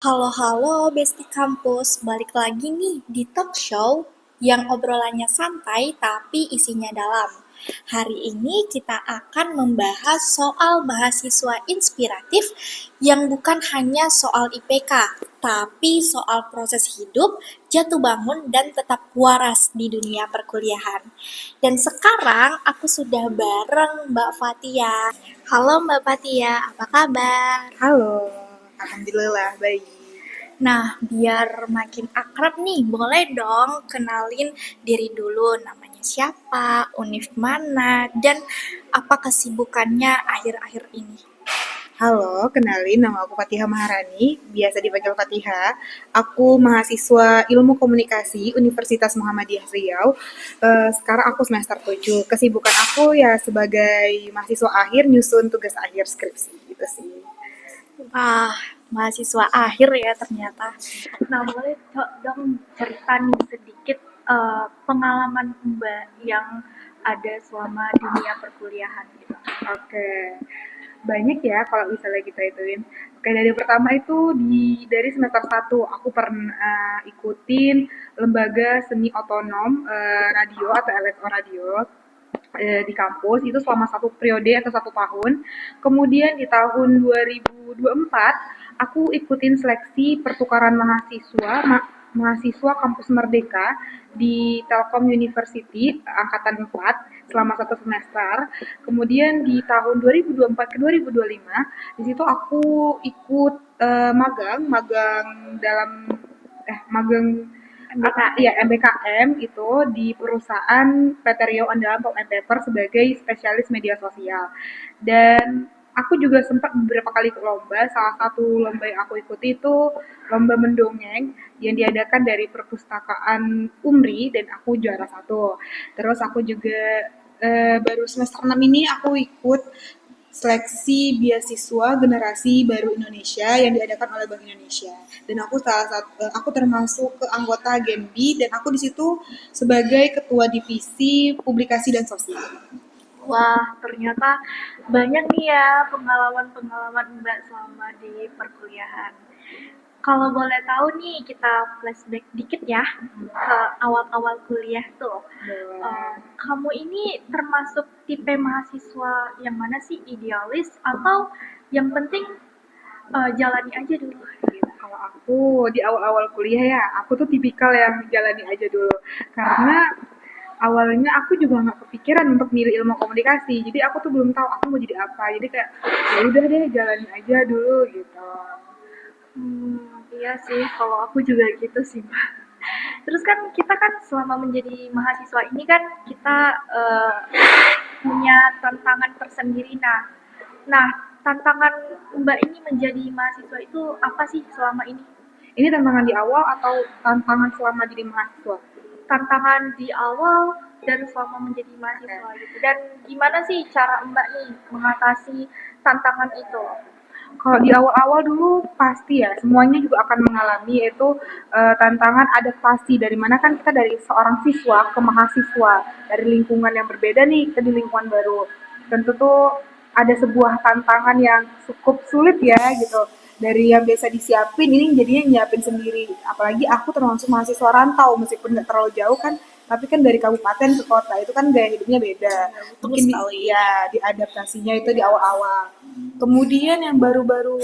Halo, Besti Kampus. Balik lagi nih di talk show yang obrolannya santai tapi isinya dalam. Hari ini kita akan membahas soal mahasiswa inspiratif yang bukan hanya soal IPK, tapi soal proses hidup, jatuh bangun, dan tetap waras di dunia perkuliahan. Dan sekarang aku sudah bareng Mbak Fatia. Halo Mbak Fatia, apa kabar? Halo, alhamdulillah baik. Nah, biar makin akrab nih, boleh dong kenalin diri dulu, namanya siapa, univ mana, dan apa kesibukannya akhir-akhir ini. Halo, kenalin nama aku Fatihah Maharani, biasa dipanggil Fatihah. Aku mahasiswa Ilmu Komunikasi Universitas Muhammadiyah Riau. Sekarang aku semester 7. Kesibukan aku ya sebagai mahasiswa akhir nyusun tugas akhir skripsi gitu sih. Wah, mahasiswa akhir ya ternyata. Nah, boleh dong cerita nih sedikit pengalaman Mbak yang ada selama dunia perkuliahan gitu. Oke. Banyak ya kalau misalnya kita ituin. Oke, dari pertama itu dari semester 1 aku pernah ikutin lembaga seni otonom radio atau LSO radio di kampus itu selama satu periode atau satu tahun. Kemudian di tahun 2024 aku ikutin seleksi pertukaran mahasiswa kampus Merdeka di Telkom University angkatan 4 selama satu semester. Kemudian di tahun 2024 ke 2025 di situ aku ikut magang dalam magang MBKM itu di perusahaan PT Riau Andalan Pulp and Paper sebagai spesialis media sosial. Dan aku juga sempat beberapa kali ikut lomba. Salah satu lomba yang aku ikuti itu lomba mendongeng yang diadakan dari perpustakaan UMRI dan aku juara satu. Terus aku juga baru semester 6 ini aku ikut seleksi beasiswa generasi baru Indonesia yang diadakan oleh Bank Indonesia. Dan aku termasuk ke anggota Genbi dan aku di situ sebagai ketua divisi publikasi dan sosial. Wah, ternyata banyak nih ya pengalaman-pengalaman Mbak selama di perkuliahan. Kalau boleh tahu nih, kita flashback dikit ya ke awal-awal kuliah tuh. Kamu ini termasuk tipe mahasiswa yang mana sih, idealis atau yang penting jalani aja dulu? Gitu. Kalau aku di awal-awal kuliah ya, aku tuh tipikal yang jalani aja dulu. Karena awalnya aku juga nggak kepikiran untuk milih ilmu komunikasi. Jadi aku tuh belum tahu aku mau jadi apa. Jadi kayak ya udah deh jalanin aja dulu gitu. Iya sih, kalau aku juga gitu sih, Mbak. Terus kan kita kan selama menjadi mahasiswa ini kan kita punya tantangan tersendiri. Nah, tantangan Mbak ini menjadi mahasiswa itu apa sih selama ini? Ini tantangan di awal atau tantangan selama jadi mahasiswa? Tantangan di awal dan selama menjadi mahasiswa gitu. Dan gimana sih cara Mbak nih mengatasi tantangan itu? Kalau di awal-awal dulu pasti ya semuanya juga akan mengalami yaitu tantangan adaptasi dari mana kan kita dari seorang siswa ke mahasiswa dari lingkungan yang berbeda nih ke di lingkungan baru. Tentu tuh ada sebuah tantangan yang cukup sulit ya gitu. Dari yang biasa disiapin ini jadinya nyiapin sendiri. Apalagi aku termasuk mahasiswa rantau meskipun nggak terlalu jauh kan, tapi kan dari kabupaten ke kota itu kan gaya hidupnya beda. Betul Mungkin sekali. ya diadaptasinya itu di awal-awal. Kemudian yang baru-baru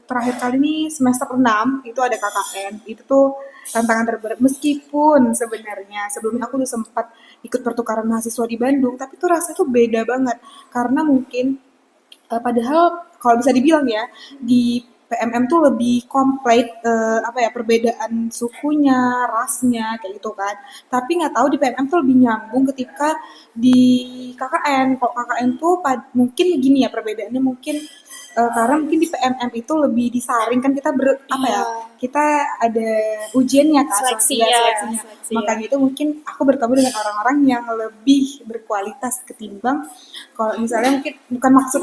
terakhir kali ini semester 6 itu ada KKN. Itu tuh tantangan terberat meskipun sebenarnya sebelumnya aku udah sempat ikut pertukaran mahasiswa di Bandung, tapi tuh rasanya tuh beda banget karena mungkin padahal kalau bisa dibilang ya di PMM tuh lebih komplit apa ya perbedaan sukunya, rasnya kayak gitu kan. Tapi nggak tahu di PMM tuh lebih nyambung ketika di KKN. Kalau KKN tuh mungkin gini ya perbedaannya mungkin karena mungkin di PMM itu lebih disaring kan kita apa Iya, ya kita ada ujiannya kan seleksi ya ya, seleksinya seleksi ya. makanya itu mungkin aku bertemu dengan orang-orang yang lebih berkualitas ketimbang kalau misalnya mungkin bukan maksud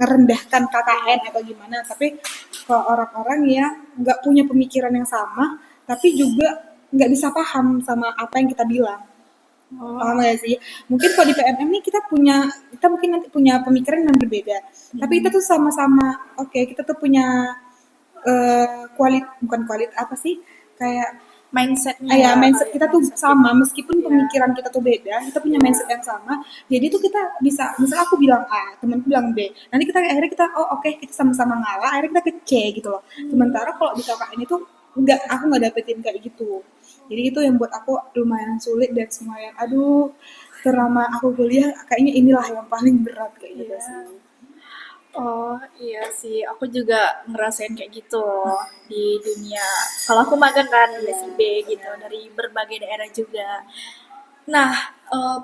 merendahkan KKN atau gimana tapi kalau orang-orang yang nggak punya pemikiran yang sama tapi juga nggak bisa paham sama apa yang kita bilang. Paham Oh, gak sih? Mungkin kalau di PMM nih kita mungkin nanti punya pemikiran yang berbeda. Tapi kita tuh sama-sama, oke, kita tuh punya kualit apa sih, kayak Mindsetnya ya ya mindset kali, kita tuh mindset sama kita. meskipun Iya. pemikiran kita tuh beda, kita punya mindset yang sama. Jadi tuh kita bisa, misalnya aku bilang A, temanku bilang B, nanti kita akhirnya kita oh oke, kita sama-sama ngalah, akhirnya kita ke C gitu loh. Sementara kalau di KKN itu enggak, aku nggak dapetin kayak gitu. Jadi itu yang buat aku lumayan sulit dan lumayan aduh, selama aku kuliah kayaknya inilah yang paling berat kayak gitu Iya. sih. Oh iya sih, aku juga ngerasain kayak gitu loh di dunia. Kalau aku magang kan Iya, si B gitu dari berbagai daerah juga. Nah,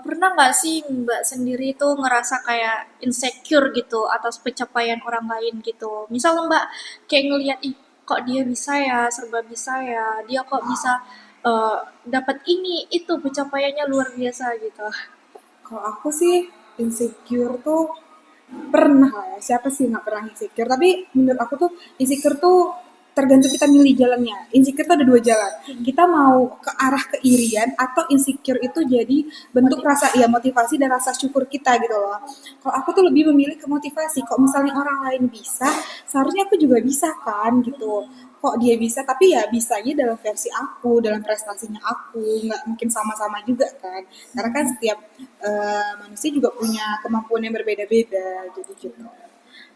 pernah nggak sih Mbak sendiri tuh ngerasa kayak insecure gitu atas pencapaian orang lain gitu? Misal Mbak kayak ngelihat, ih kok dia bisa ya, serba bisa ya, dia kok bisa eh, dapat ini, itu pencapaiannya luar biasa gitu. kalau aku sih insecure tuh pernah lah ya, siapa sih nggak pernah insecure, tapi menurut aku tuh insecure tuh tergantung kita milih jalannya. Insecure tuh ada dua jalan, kita mau ke arah keirian atau insecure itu jadi bentuk rasa Motivasi. ya motivasi dan rasa syukur kita gitu loh. Kalau aku tuh lebih memilih ke motivasi, kok misalnya orang lain bisa seharusnya aku juga bisa kan gitu. Kok dia bisa, tapi ya bisanya dalam versi aku, dalam prestasinya aku, nggak mungkin sama-sama juga kan, karena kan setiap manusia juga punya kemampuan yang berbeda-beda jadi gitu.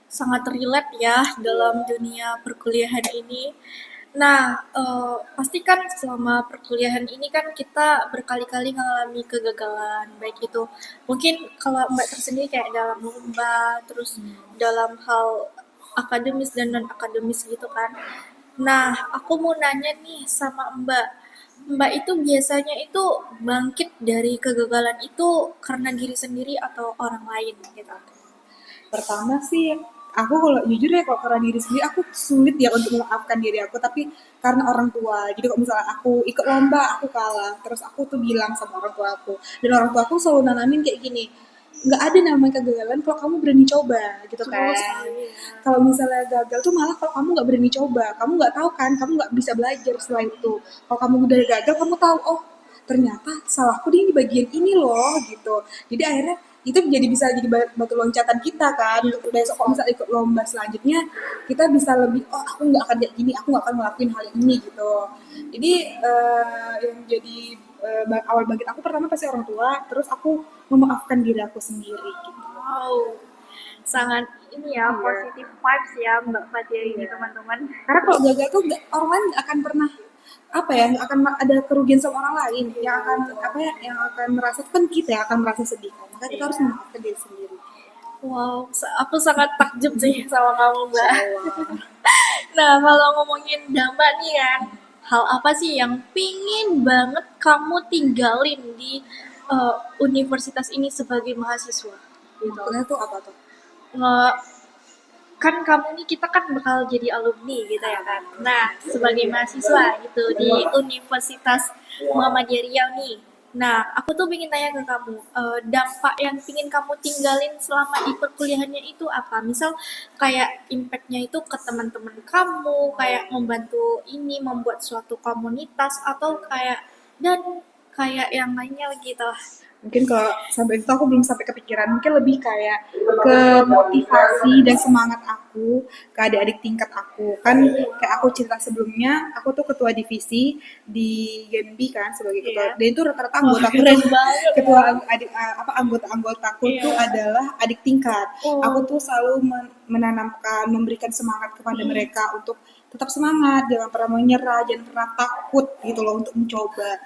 Sangat relate ya dalam dunia perkuliahan ini. Nah, pasti kan selama perkuliahan ini kan kita berkali-kali mengalami kegagalan, baik itu mungkin kalau Mbak tersendiri kayak dalam lomba, terus dalam hal akademis dan non akademis gitu kan. Nah, aku mau nanya nih sama Mbak, Mbak itu biasanya itu bangkit dari kegagalan itu karena diri sendiri atau orang lain gitu? Pertama sih aku kalau jujur ya, kalau karena diri sendiri aku sulit ya untuk memaafkan diri aku, tapi karena orang tua. Jadi kalau misalnya aku ikut lomba aku kalah, terus aku tuh bilang sama orang tua aku, dan orang tua aku selalu nanamin kayak gini, nggak ada namanya kegagalan kalau kamu berani coba gitu Betul kan. sekali ya. Kalau misalnya gagal tuh malah kalau kamu nggak berani coba, kamu nggak tahu kan, kamu nggak bisa belajar setelah itu. Kalau kamu udah gagal kamu tahu, oh ternyata salahku di bagian ini loh gitu. Jadi akhirnya itu jadi bisa jadi batu loncatan kita kan untuk besok kalau misalnya ikut lomba selanjutnya, kita bisa lebih oh aku nggak akan kayak gini, aku nggak akan ngelakuin hal ini gitu. Jadi yang jadi awal bangkit aku pertama pasti orang tua, terus aku memaafkan diri aku sendiri gitu. Wow, sangat ini ya, Iya, positif vibes ya Mbak Fatia ini iya. teman-teman. Karena kalau gagal tuh orang lain nggak akan pernah apa ya, nggak akan ada kerugian sama orang lain, yang Iya, akan betul. apa ya, yang akan merasa itu kan kita yang akan merasa sedih kan, maka kita harus Iya. memaafkan diri sendiri. Wow, aku sangat takjub sih sama kamu Mbak. Insyaallah. Nah, kalau ngomongin Mbak nih kan, hal apa sih yang pingin banget kamu tinggalin di universitas ini sebagai mahasiswa? Gitu. Maksudnya tuh apa tuh? Nge kan kamu nih kita kan bakal jadi alumni gitu ya kan. Nah, sebagai mahasiswa gitu di Universitas Muhammadiyah Riau nih. Nah, aku tuh ingin tanya ke kamu, dampak yang ingin kamu tinggalin selama di perkuliahannya itu apa? Misal kayak impactnya itu ke teman-teman kamu, kayak membantu ini membuat suatu komunitas atau kayak dan kayak yang lainnya gitu. Mungkin kalau sampai itu aku belum sampai kepikiran, mungkin lebih kayak ke motivasi dan semangat aku ke adik-adik tingkat aku. Kan kayak aku cerita sebelumnya, aku tuh ketua divisi di Genbi kan sebagai ketua. Iya. Dan itu rata-rata Wah, anggota aku tuh keren banget ketua ya. adik apa anggota-anggota aku tuh Iya. adalah adik tingkat. Aku Oh. tuh selalu menanamkan, memberikan semangat kepada mereka untuk tetap semangat, jangan pernah menyerah, jangan pernah takut gitu loh untuk mencoba.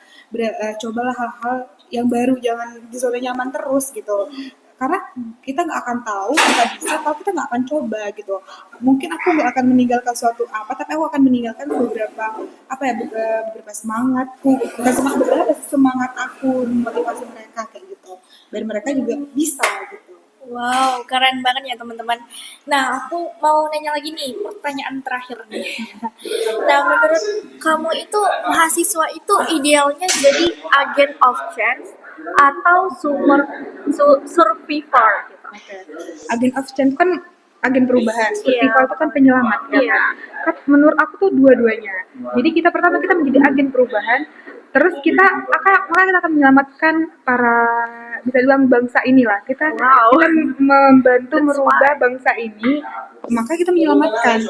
Cobalah hal-hal yang baru, jangan di zona nyaman terus gitu. Karena kita nggak akan tahu kita bisa kalau kita nggak akan coba gitu. Mungkin aku nggak akan meninggalkan suatu apa, tapi aku akan meninggalkan beberapa apa ya, beberapa semangatku, bukan semangat, beberapa semangat aku memotivasi mereka kayak gitu. Dan mereka juga bisa gitu. Wow, keren banget ya teman-teman. Nah, aku mau nanya lagi nih, pertanyaan terakhir nih. Nah, menurut kamu itu mahasiswa itu idealnya jadi agent of change atau survivor gitu? Oke. Agen of change kan agen perubahan. Iya, Survival itu kan penyelamat ya iya, kan. Kan menurut aku tuh dua-duanya. Jadi kita pertama kita menjadi agen perubahan, terus kita akan maka kita akan menyelamatkan para bisa bilang bangsa inilah. Kita membantu merubah bangsa ini, maka kita menyelamatkan.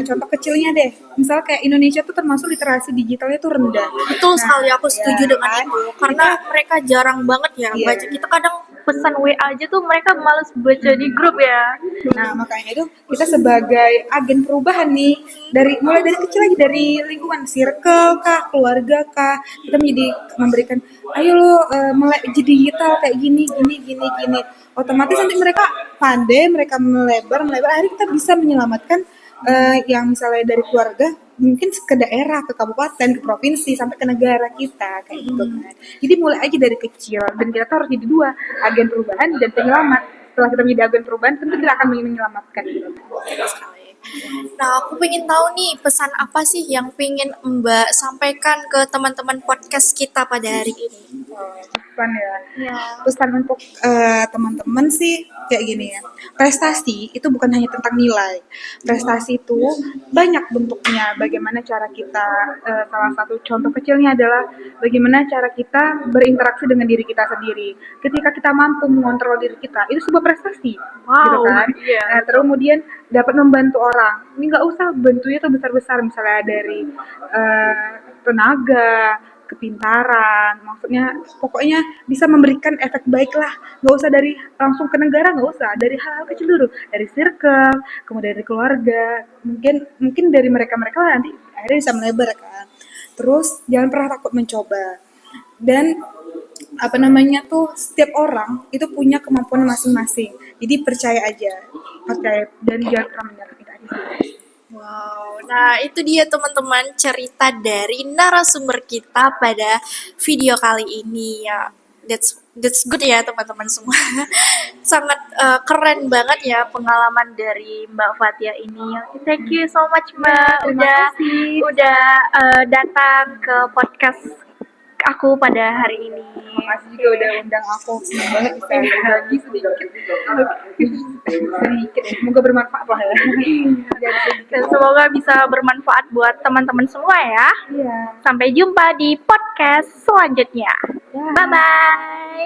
Contoh kecilnya deh, misal kayak Indonesia tuh termasuk literasi digitalnya tuh rendah. Betul Nah, sekali, aku setuju ya dengan kan? itu. Karena mereka jarang banget ya Iya. baca. Kita kadang pesan WA aja tuh mereka males baca di grup ya. Nah, makanya itu kita sebagai agen perubahan nih, mulai dari kecil lagi, dari lingkungan circle kah, keluarga kah, kita memberikan, ayo lo melek digital kayak gini gini gini gini. Otomatis nanti mereka pandai, mereka melebar melebar, akhirnya kita bisa menyelamatkan yang misalnya dari keluarga mungkin ke daerah, ke kabupaten, ke provinsi, sampai ke negara kita kayak gitu kan. Jadi mulai aja dari kecil, dan kita tuh harus jadi dua, agen perubahan dan penyelamat. Setelah kita menjadi agen perubahan, tentu kita akan menyelamatkan gitu. Nah, aku pengen tahu nih pesan apa sih yang pengen Mbak sampaikan ke teman-teman podcast kita pada hari ini? Pesan ya. Ya. Pesan untuk teman-teman sih kayak gini ya. Prestasi itu bukan hanya tentang nilai. Prestasi itu banyak bentuknya. Bagaimana cara kita, salah satu contoh kecilnya adalah bagaimana cara kita berinteraksi dengan diri kita sendiri. Ketika kita mampu mengontrol diri kita, itu sebuah prestasi, gitu kan? Iya. Nah, terus kemudian dapat membantu orang. Ini nggak usah bentuknya tuh besar-besar, misalnya dari tenaga, kepintaran, maksudnya pokoknya bisa memberikan efek baik lah, nggak usah dari langsung ke negara, nggak usah, dari hal-hal kecil dulu, dari circle, kemudian dari keluarga, mungkin dari mereka-mereka lah nanti akhirnya bisa melebar kan. Terus jangan pernah takut mencoba, dan apa namanya tuh, setiap orang itu punya kemampuan masing-masing, jadi percaya dan jangan pernah menyerah, itu aja sih. Wow, nah itu dia teman-teman cerita dari narasumber kita pada video kali ini ya. That's good ya teman-teman semua. Sangat keren banget ya pengalaman dari Mbak Fatia ini. Thank you so much Mbak Terima kasih. udah datang ke podcast aku pada hari ini. Makasih juga udah undang aku, senang banget bisa berbagi sedikit, semoga bermanfaat lah ya. Dan semoga bisa bermanfaat buat teman-teman semua ya. Iya. Sampai jumpa di podcast selanjutnya. Ya. Bye bye.